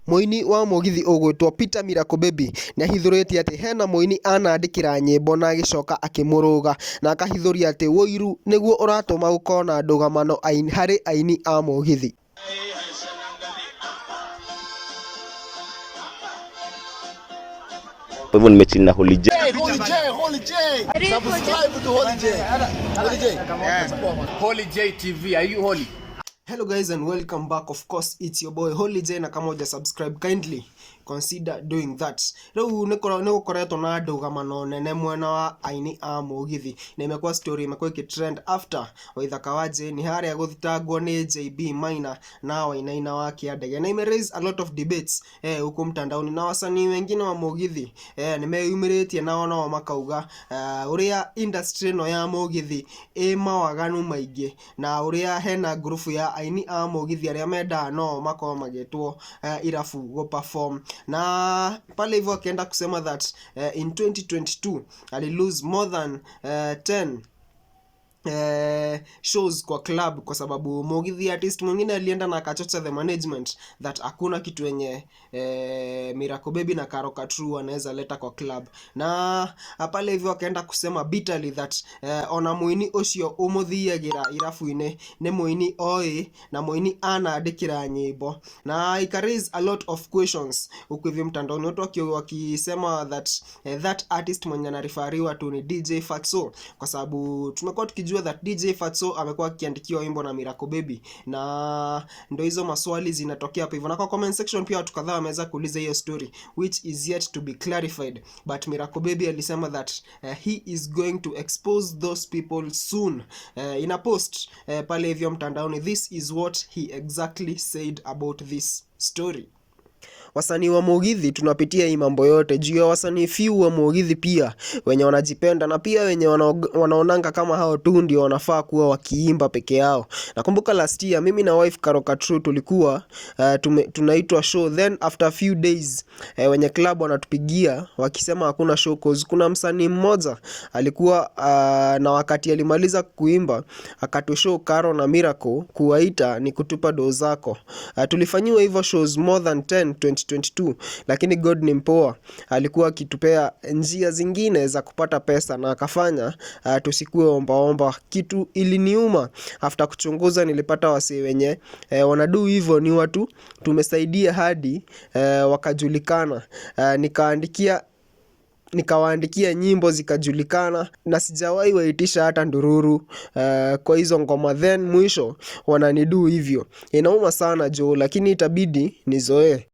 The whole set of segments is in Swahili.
Muini wa Mugithi ugwitwo Peter Miracle Baby na hithuritie ati hena muini anandikira nyimbo na agicoka akimuruga na akahithuria ati woiru niguo uratuma gukona ndugamano hari aini a Mugithi. Kwa hivyo nimechini na Holy J. Subscribe to Holy J. Holy J TV. Are you holy? Hello guys and welcome back. Of course it's your boy Holy J, na kama uja subscribe kindly consider doing that. Leo niko koreto na ndugamano nene mwena wa aini a Mugithi na imekuwa story imekuwa ikitrend after waithaka waje ni haria guthitangwo ni JB Minor na wainaina wa Kíraría na ime raise a lot of debates huko mtandaoni na wasanii wengine wa Mugithi nimeyumiritie nao nao makauga uria industry no ya Mugithi mawaganu maingi na uria hena group ya aini a Mugithi aria menda no makao magetwo irafu go perform na pale hivyo akaenda kusema that in 2022 ali lose more than 10 shows kwa club kwa sababu Mugithi artist mwingine alienda na akachocha the management that hakuna kitu yenye Miracle Baby na Karoka True anaweza leta kwa club. Na pale hivyo akaenda kusema bitterly that ona muini ucio umuthiagira irafu-ine ni muini oi na muini anandikira nyimbo na ika raise a lot of questions huko hivi mtandaoni, watu wakisema that that artist mwenye anarifariwa tu ni DJ Fatxo kwa sababu tumekuwa tukijua that DJ Fatxo amekuwa akiandikiwa wimbo na Miracle Baby na ndio hizo maswali zinatokea hapo hivyo. Na kwa comment section pia watu kadhaa wameweza kuuliza hiyo story which is yet to be clarified, but Miracle Baby alisema that he is going to expose those people soon. In a post pale hivyo mtandaoni, this is what he exactly said about this story. Wasanii wa Mugithi tunapitia hii mambo yote juu ya wasanii few wa Mugithi pia wenye wanajipenda na pia wenye wanaonanga kama hao tu ndio wanafaa kuwa wakiimba peke yao. Nakumbuka last year mimi na wife Karoka True tulikuwa tunaitwa show, then after a few days wenye club wanatupigia wakisema hakuna show cause kuna msanii mmoja alikuwa na wakati alimaliza kuimba akatushow Karo na Miracle kuwaita ni kutupa doo zako. Tulifanyiwa hivyo shows more than 10 2022, lakini God ni mpoa, alikuwa akitupea njia zingine za kupata pesa na akafanya tusikue omba. Kitu iliniuma after kuchunguza, nilipata wasee wenye wanadu hivyo ni watu tumesaidia hadi wakajulikana. Nikawaandikia nyimbo zikajulikana na sijawahi waitisha hata ndururu kwa hizo ngoma, then mwisho wananidu hivyo. Inauma sana jo, lakini itabidi nizoee.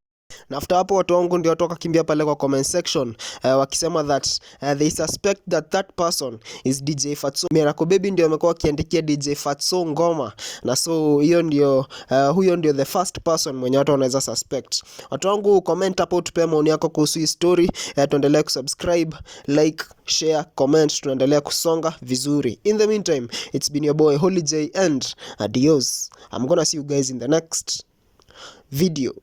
Na after hapo watu wangu ndio watu wakakimbia pale kwa comment section wakisema that they suspect that that person is DJ Fatxo. Miracle Baby ndio amekuwa akiandikia DJ Fatxo ngoma, na so hiyo ndio huyo ndio the first person mwenye watu wanaweza suspect. Watu wangu comment hapo, tupe maoni yako kuhusu hii story. Tuendelee kusubscribe, like, share, comment, tunaendelea kusonga vizuri. In the meantime, it's been your boy Holy J and adios. I'm gonna see you guys in the next video.